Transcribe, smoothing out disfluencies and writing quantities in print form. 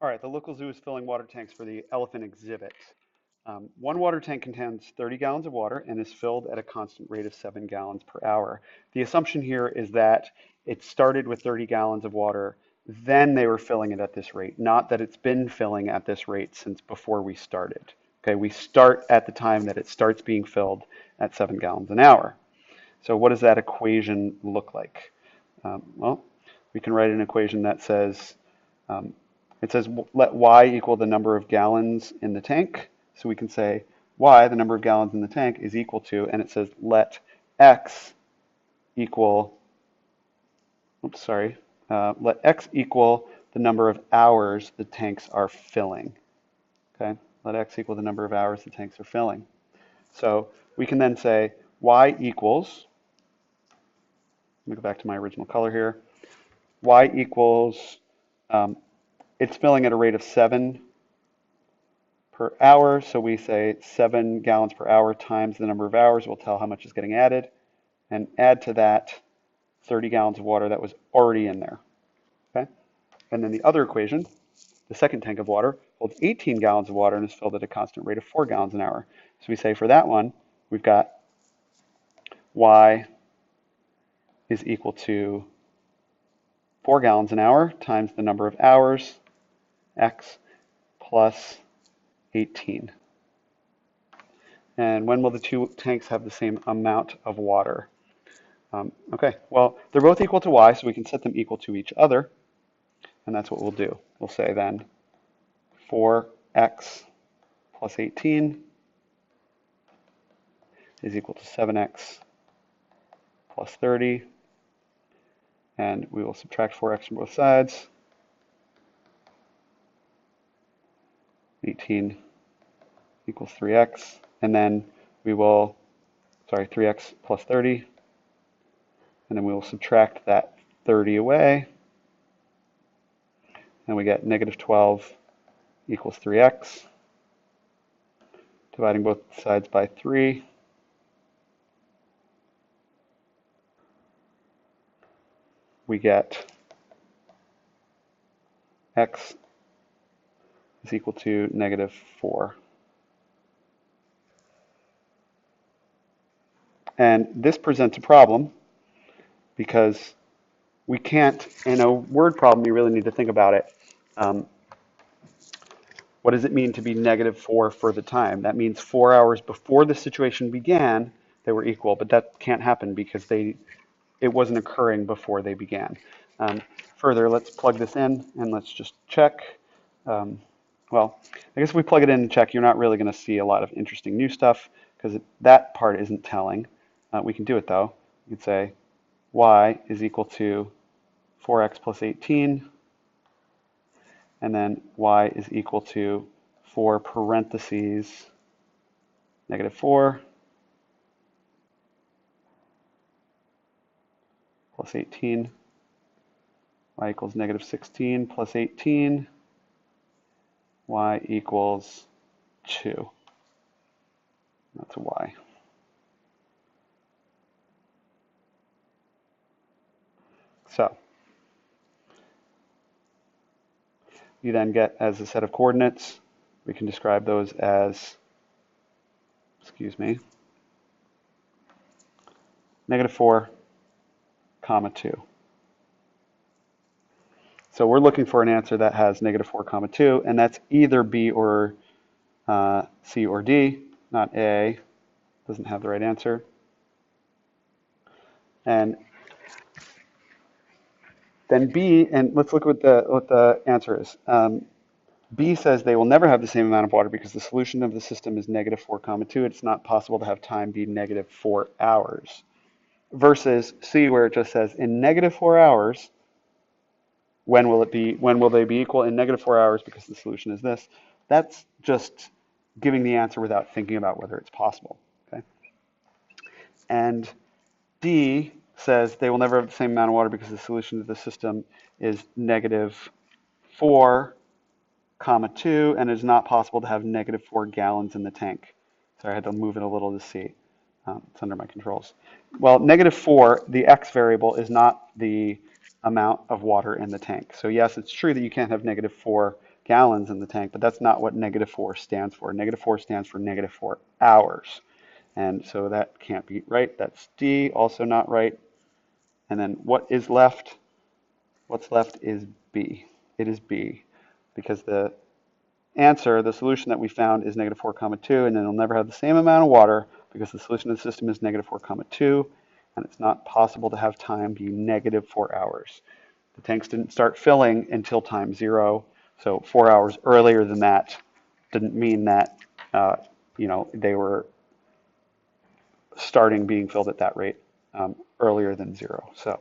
All right, the local zoo is filling water tanks for the elephant exhibit. One water tank contains 30 gallons of water and is filled at a constant rate of 7 gallons per hour. The assumption here is that it started with 30 gallons of water, then they were filling it at this rate, not that it's been filling at this rate since before we started. Okay, we start at the time that it starts being filled at 7 gallons an hour. So what does that equation look like? Well, we can write an equation that says, um, it says let y equal the number of gallons in the tank. So we can say y, the number of gallons in the tank, is equal to, and it says let x equal, oops, sorry, let x equal the number of hours the tanks are filling. Okay, let x equal the number of hours the tanks are filling. So we can then say y equals, let me go back to my original color here, y equals, um, it's filling at a rate of 7 per hour. So we say 7 gallons per hour times the number of hours will tell how much is getting added, and add to that 30 gallons of water that was already in there. Okay. And then the other equation, the second tank of water, holds 18 gallons of water and is filled at a constant rate of 4 gallons an hour. So we say for that one, we've got y is equal to 4 gallons an hour times the number of hours, x, plus 18. And when will the two tanks have the same amount of water? Okay, well, they're both equal to y, so we can set them equal to each other. And that's what we'll do. We'll say then 4x plus 18 is equal to 7x plus 30. And we will subtract 4x from both sides. 18 equals 3x. And then we will, 3x plus 30. And then we will subtract that 30 away. And we get negative 12 equals 3x. Dividing both sides by 3. We get x is equal to negative 4. And this presents a problem because we can't, in a word problem, you really need to think about it. What does it mean to be negative 4 for the time? That means 4 hours before the situation began, they were equal, but that can't happen because it wasn't occurring before they began. Further, let's plug this in and let's just check. Well, I guess if we plug it in and check, you're not really going to see a lot of interesting new stuff because that part isn't telling. We can do it though. You could say y is equal to 4x plus 18, and then y is equal to 4 parentheses negative 4 plus 18. Y equals negative 16 plus 18. Y equals 2. That's a y. So you then get as a set of coordinates, we can describe those as, negative 4, comma 2. So we're looking for an answer that has negative 4, comma 2, and that's either B or C or D, not A. Doesn't have the right answer. And then B, and let's look what the answer is. B says they will never have the same amount of water because the solution of the system is negative 4, comma 2. It's not possible to have time be negative 4 hours. Versus C, where it just says in negative 4 hours, when will they be equal in negative 4 hours because the solution is this. That's just giving the answer without thinking about whether it's possible. Okay. And D says they will never have the same amount of water because the solution to the system is negative 4, comma 2, and it is not possible to have negative 4 gallons in the tank. So I had to move it a little to see. It's under my controls. Well, negative 4, the x variable, is not the amount of water in the tank. So yes, it's true that you can't have negative 4 gallons in the tank, but that's not what -4 stands for. -4 stands for -4 hours. And so that can't be right. That's D, also not right. And then what is left? What's left is B. It is B, because the answer, the solution that we found is -4, 2, and then it'll never have the same amount of water because the solution of the system is -4, 2, and it's not possible to have time be -4 hours. The tanks didn't start filling until time 0, so 4 hours earlier than that didn't mean that they were starting being filled at that rate earlier than 0. So